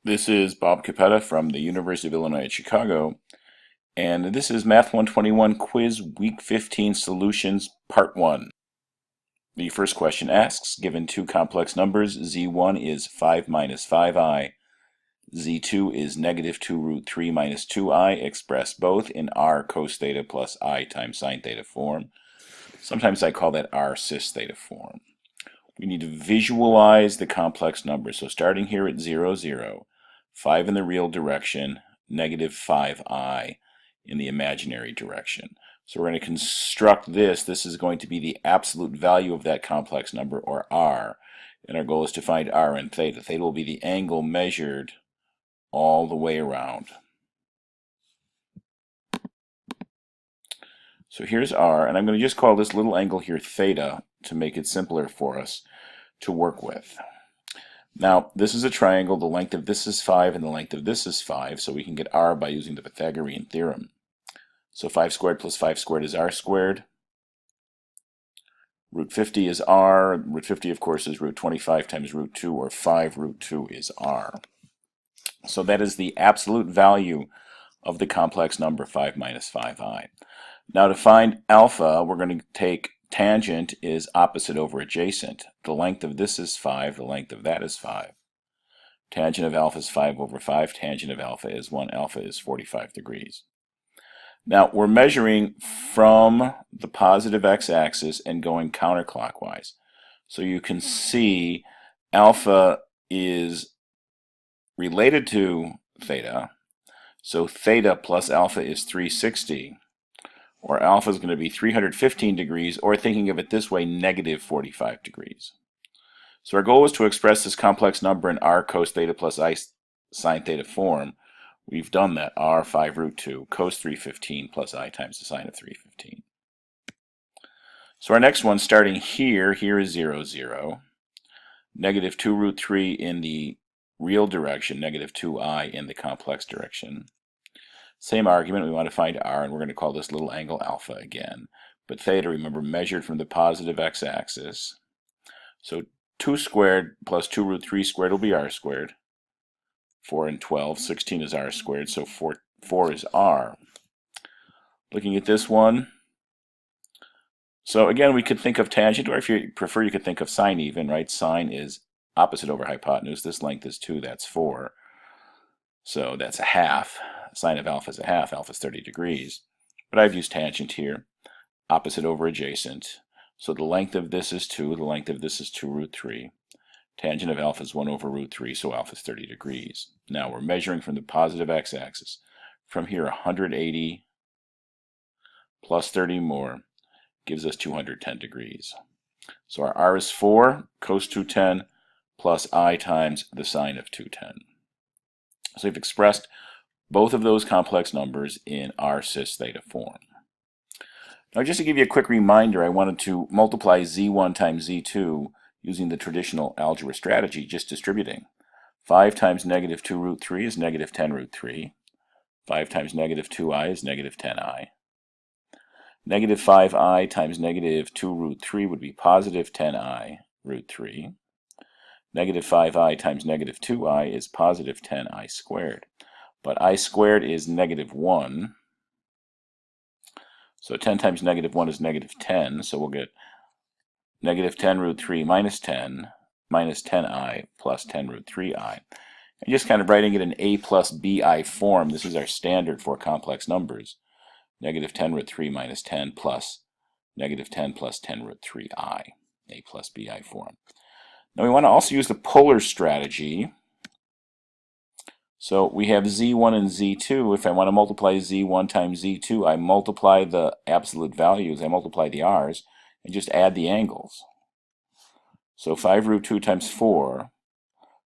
This is Bob Capetta from the University of Illinois at Chicago, and this is Math 121 Quiz Week 15 Solutions Part 1. The first question asks, given two complex numbers, z1 is 5 minus 5i, z2 is negative 2 root 3 minus 2i, express both in r cos theta plus I times sine theta form. Sometimes I call that r cis theta form. We need to visualize the complex numbers. So starting here at 0, 0, 5 in the real direction, negative 5i in the imaginary direction. So we're going to construct this. This is going to be the absolute value of that complex number, or r. And our goal is to find r and theta. Theta will be the angle measured all the way around. So here's r, and I'm going to just call this little angle here theta to make it simpler for us to work with. Now, this is a triangle. The length of this is 5 and the length of this is 5, so we can get r by using the Pythagorean theorem. So 5 squared plus 5 squared is r squared. Root 50 is r. Root 50, of course, is root 25 times root 2, or 5 root 2 is r. So that is the absolute value of the complex number 5 minus 5i. Now to find alpha, we're going to take tangent is opposite over adjacent. The length of this is 5, the length of that is 5. Tangent of alpha is 5 over 5, tangent of alpha is 1, alpha is 45 degrees. Now we're measuring from the positive x-axis and going counterclockwise. So you can see alpha is related to theta, so theta plus alpha is 360. Or alpha is going to be 315 degrees, or thinking of it this way, negative 45 degrees. So our goal was to express this complex number in r cos theta plus I sine theta form. We've done that, r 5 root 2 cos 315 plus I times the sine of 315. So our next one, starting here is 0, 0. Negative 2 root 3 in the real direction, negative 2i in the complex direction. Same argument, we want to find r, and we're going to call this little angle alpha again. But theta, remember, measured from the positive x-axis. So 2 squared plus 2 root 3 squared will be r squared. 4 and 12, 16 is r squared, so 4 is r. Looking at this one, so again, we could think of tangent, or if you prefer, you could think of sine even, right? Sine is opposite over hypotenuse. This length is 2, that's 4. So that's a half. Sine of alpha is a half, alpha is 30 degrees. But I've used tangent here, opposite over adjacent. So the length of this is 2, the length of this is 2 root 3. Tangent of alpha is 1 over root 3, so alpha is 30 degrees. Now we're measuring from the positive x-axis. From here, 180 plus 30 more gives us 210 degrees. So our r is 4, cos 210, plus I times the sine of 210. So we've expressed both of those complex numbers in r cis theta form. Now just to give you a quick reminder, I wanted to multiply z1 times z2 using the traditional algebra strategy, just distributing. 5 times negative 2 root 3 is negative 10 root 3. 5 times negative 2i is negative 10i. Negative 5i times negative 2 root 3 would be positive 10i root 3. Negative 5i times negative 2i is positive 10i squared. But I squared is negative 1. So 10 times negative 1 is negative 10. So we'll get negative 10 root 3 minus 10 minus 10i plus 10 root 3i. And just kind of writing it in a plus bi form, this is our standard for complex numbers. Negative 10 root 3 minus 10 plus negative 10 plus 10 root 3i, a plus bi form. Now we want to also use the polar strategy. So we have z1 and z2. If I want to multiply z1 times z2, I multiply the absolute values, I multiply the r's, and just add the angles. So 5 root 2 times 4,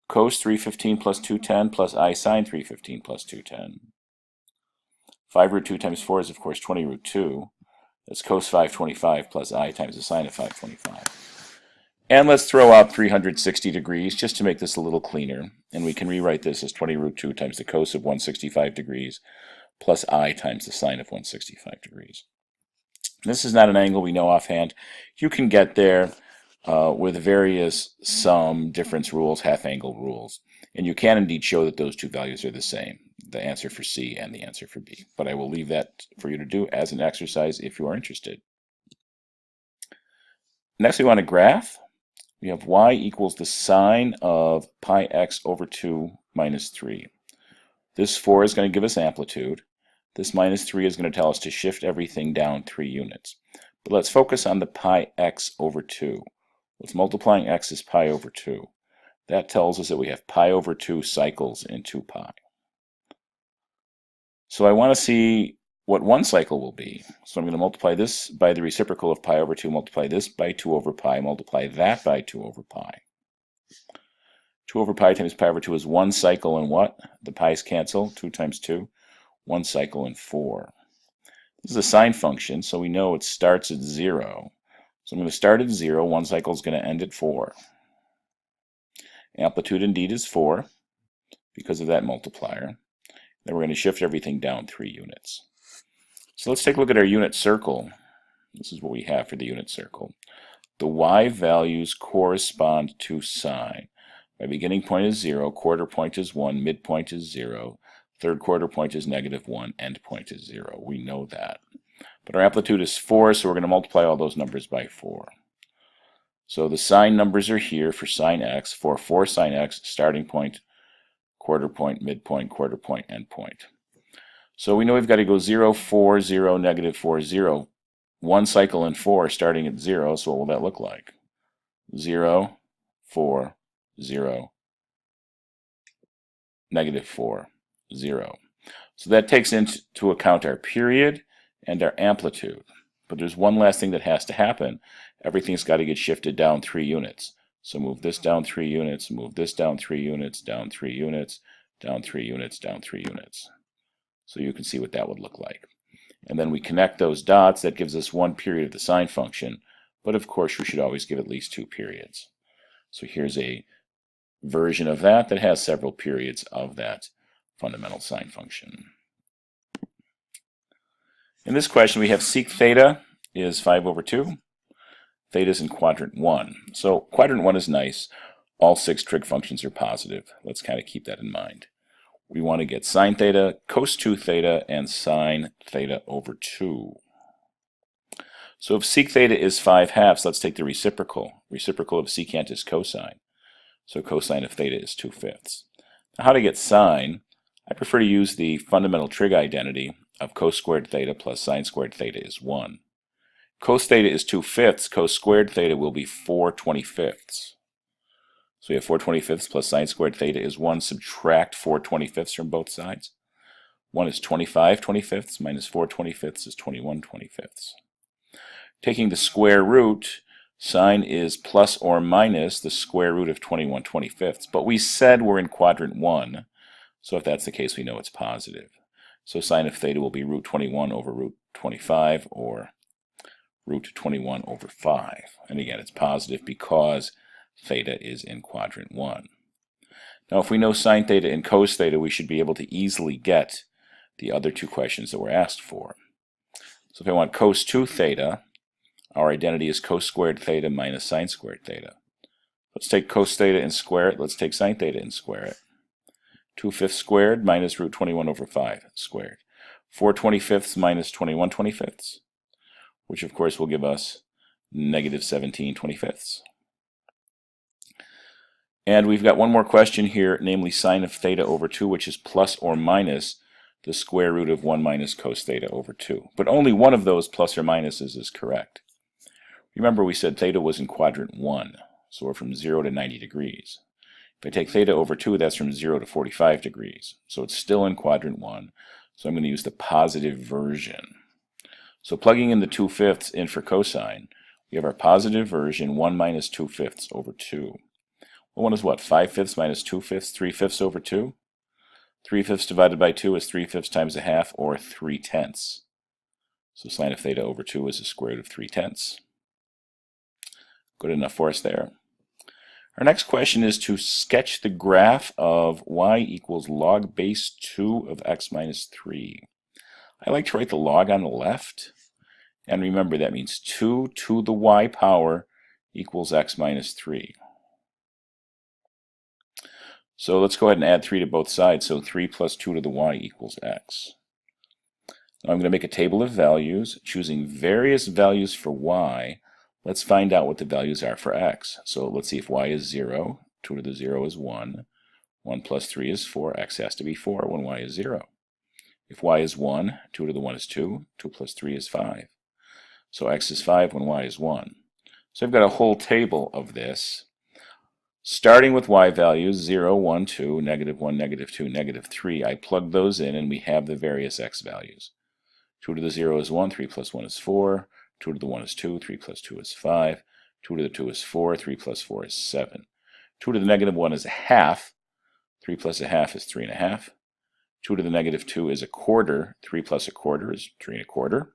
cos 315 plus 210 plus I sine 315 plus 210. 5 root 2 times 4 is, of course, 20 root 2. That's cos 525 plus I times the sine of 525. And let's throw out 360 degrees just to make this a little cleaner. And we can rewrite this as 20 root 2 times the cos of 165 degrees plus I times the sine of 165 degrees. This is not an angle we know offhand. You can get there with various sum, difference rules, half angle rules. And you can indeed show that those two values are the same, the answer for C and the answer for B. But I will leave that for you to do as an exercise if you are interested. Next, we want a graph. We have y equals the sine of pi x over 2 minus 3. This 4 is going to give us amplitude. This minus 3 is going to tell us to shift everything down 3 units. But let's focus on the pi x over 2. What's multiplying x is pi over 2. That tells us that we have pi over 2 cycles in 2 pi. So I want to see what one cycle will be. So I'm going to multiply this by the reciprocal of pi over 2, multiply this by 2 over pi, multiply that by 2 over pi. 2 over pi times pi over 2 is one cycle in what? The pi's cancel. 2 times 2, one cycle in 4. This is a sine function, so we know it starts at 0. So I'm going to start at 0. One cycle is going to end at 4. Amplitude indeed is 4 because of that multiplier. Then we're going to shift everything down 3 units. So let's take a look at our unit circle. This is what we have for the unit circle. The y values correspond to sine. My beginning point is 0, quarter point is 1, midpoint is 0, third quarter point is -1, end point is 0. We know that. But our amplitude is 4, so we're going to multiply all those numbers by 4. So the sine numbers are here for sine x, for 4 sine x, starting point, quarter point, midpoint, quarter point, end point. So we know we've got to go 0, 4, 0, -4, 0. One cycle in 4 starting at 0, so what will that look like? 0, 4, 0, -4, 0. So that takes into account our period and our amplitude. But there's one last thing that has to happen. Everything's got to get shifted down 3 units. So move this down 3 units, move this down 3 units, down 3 units, down 3 units, down 3 units. So you can see what that would look like. And then we connect those dots. That gives us one period of the sine function. But of course, we should always give at least 2 periods. So here's a version of that that has several periods of that fundamental sine function. In this question, we have sec theta is 5 over 2. Theta is in quadrant 1. So quadrant 1 is nice. All 6 trig functions are positive. Let's kind of keep that in mind. We want to get sine theta, cos 2 theta, and sine theta over 2. So if sec theta is 5/2, let's take the reciprocal. Reciprocal of secant is cosine. So cosine of theta is 2/5. Now how to get sine? I prefer to use the fundamental trig identity of cos squared theta plus sine squared theta is 1. Cos theta is 2/5. Cos squared theta will be 4/25. So we have 4/25 plus sine squared theta is 1. Subtract 4/25 from both sides. 1 is 25/25 minus 4/25 is 21/25. Taking the square root, sine is plus or minus the square root of 21/25. But we said we're in quadrant 1. So if that's the case, we know it's positive. So sine of theta will be root 21 over root 25, or root 21 over 5. And again, it's positive because theta is in quadrant 1. Now, if we know sine theta and cos theta, we should be able to easily get the other 2 questions that we're asked for. So if I want cos 2 theta, our identity is cos squared theta minus sine squared theta. Let's take cos theta and square it. Let's take sine theta and square it. 2/5 squared minus root 21 over 5 squared. 4/25 minus 21/25, which of course will give us -17/25. And we've got one more question here, namely sine of theta over 2, which is plus or minus the square root of 1 minus cos theta over 2. But only one of those plus or minuses is correct. Remember, we said theta was in quadrant 1, so we're from 0 to 90 degrees. If I take theta over 2, that's from 0 to 45 degrees. So it's still in quadrant 1. So I'm going to use the positive version. So plugging in the 2/5 in for cosine, we have our positive version, 1 minus 2/5 over 2. Well, 1 is what? 5/5 minus 2/5, 3/5 over 2? 3/5 divided by 2 is 3/5 times 1/2, or 3/10. So sine of theta over 2 is the square root of 3/10. Good enough for us there. Our next question is to sketch the graph of y equals log base 2 of x minus 3. I like to write the log on the left. And remember, that means 2 to the y power equals x minus 3. So let's go ahead and add 3 to both sides. So 3 plus 2 to the y equals x. Now I'm going to make a table of values, choosing various values for y. Let's find out what the values are for x. So let's see if y is 0, 2 to the 0 is 1, 1 plus 3 is 4, x has to be 4 when y is 0. If y is 1, 2 to the 1 is 2, 2 plus 3 is 5. So x is 5 when y is 1. So I've got a whole table of this. Starting with y values, 0, 1, 2, negative 1, negative 2, negative 3, I plug those in and we have the various x values. 2 to the 0 is 1, 3 plus 1 is 4, 2 to the 1 is 2, 3 plus 2 is 5, 2 to the 2 is 4, 3 plus 4 is 7. 2 to the negative 1 is a half, 3 plus a half is 3 1/2. 2 to the negative 2 is a quarter, 3 plus a quarter is 3 1/4.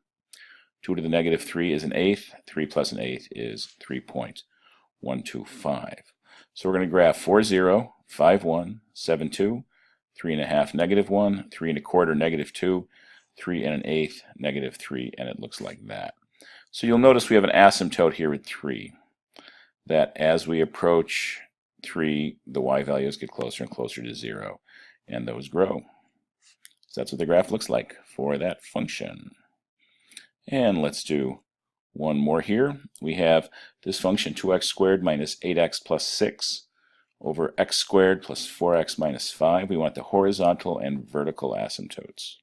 2 to the negative 3 is an eighth, 3 plus an eighth is 3.125. So we're going to graph 4, 0, 5, 1, 7, 2, 3 1/2, negative 1, 3 1/4, negative 2, 3 1/8, negative 3, and it looks like that. So you'll notice we have an asymptote here at 3, that as we approach 3, the y values get closer and closer to 0, and those grow. So that's what the graph looks like for that function. And let's do one more here. We have this function 2x squared minus 8x plus 6 over x squared plus 4x minus 5. We want the horizontal and vertical asymptotes.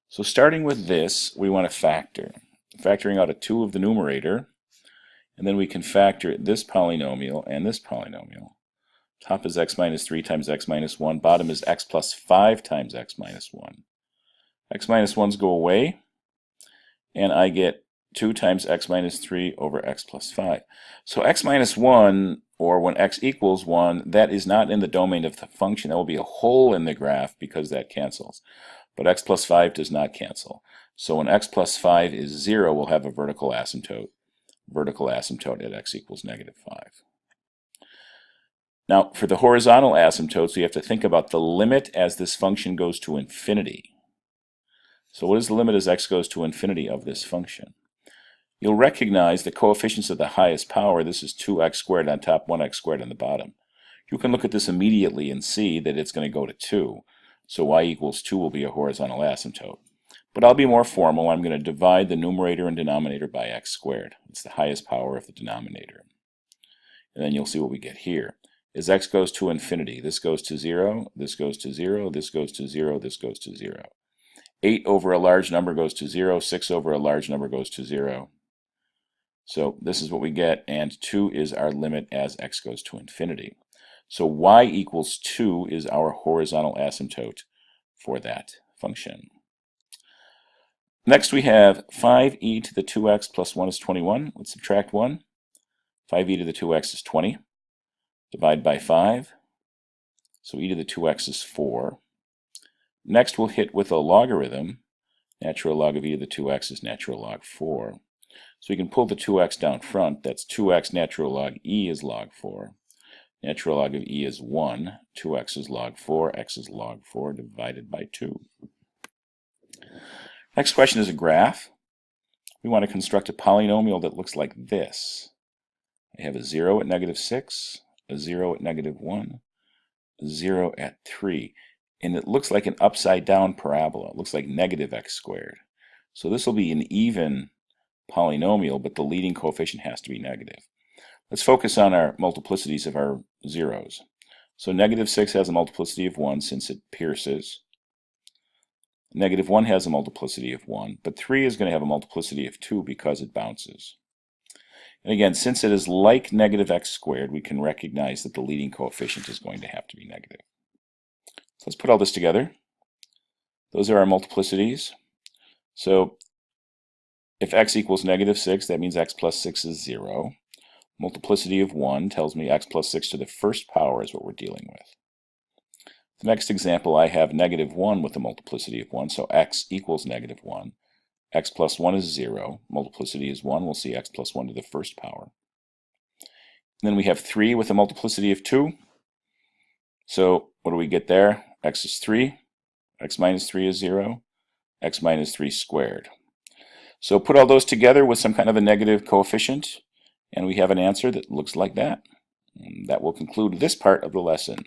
So starting with this, we want to factor. Factoring out a 2 of the numerator, and then we can factor this polynomial and this polynomial. Top is x minus 3 times x minus 1. Bottom is x plus 5 times x minus 1. X minus 1's go away, and I get 2 times x minus 3 over x plus 5. So x minus 1, or when x equals 1, that is not in the domain of the function. That will be a hole in the graph because that cancels. But x plus 5 does not cancel. So when x plus 5 is 0, we'll have a vertical asymptote at x equals negative 5. Now, for the horizontal asymptotes, we have to think about the limit as this function goes to infinity. So what is the limit as x goes to infinity of this function? You'll recognize the coefficients of the highest power. This is 2x squared on top, 1x squared on the bottom. You can look at this immediately and see that it's going to go to 2. So y equals 2 will be a horizontal asymptote. But I'll be more formal. I'm going to divide the numerator and denominator by x squared. It's the highest power of the denominator. And then you'll see what we get here. As x goes to infinity, this goes to 0, this goes to 0, this goes to 0, this goes to 0. 8 over a large number goes to 0, 6 over a large number goes to 0. So this is what we get, and 2 is our limit as x goes to infinity. So y equals 2 is our horizontal asymptote for that function. Next we have 5e to the 2x plus 1 is 21. Let's subtract 1. 5e to the 2x is 20. Divide by 5. So e to the 2x is 4. Next we'll hit with a logarithm. Natural log of e to the 2x is natural log 4. So we can pull the 2x down front. That's 2x natural log e is log 4. Natural log of e is 1. 2x is log 4. X is log 4 divided by 2. Next question is a graph. We want to construct a polynomial that looks like this. I have a 0 at negative 6, a 0 at negative 1, a 0 at 3. And it looks like an upside down parabola. It looks like negative x squared. So this will be an even polynomial, but the leading coefficient has to be negative. Let's focus on our multiplicities of our zeros. So negative 6 has a multiplicity of 1 since it pierces. Negative 1 has a multiplicity of 1, but 3 is going to have a multiplicity of 2 because it bounces. And again, since it is like negative x squared, we can recognize that the leading coefficient is going to have to be negative. So let's put all this together. Those are our multiplicities. So if x equals negative 6, that means x plus 6 is 0. Multiplicity of 1 tells me x plus 6 to the first power is what we're dealing with. The next example, I have negative 1 with a multiplicity of 1, so x equals negative 1. X plus 1 is 0. Multiplicity is 1. We'll see x plus 1 to the first power. And then we have 3 with a multiplicity of 2. So what do we get there? X is 3. X minus 3 is 0. X minus 3 squared. So put all those together with some kind of a negative coefficient, And we have an answer that looks like that. And that will conclude this part of the lesson.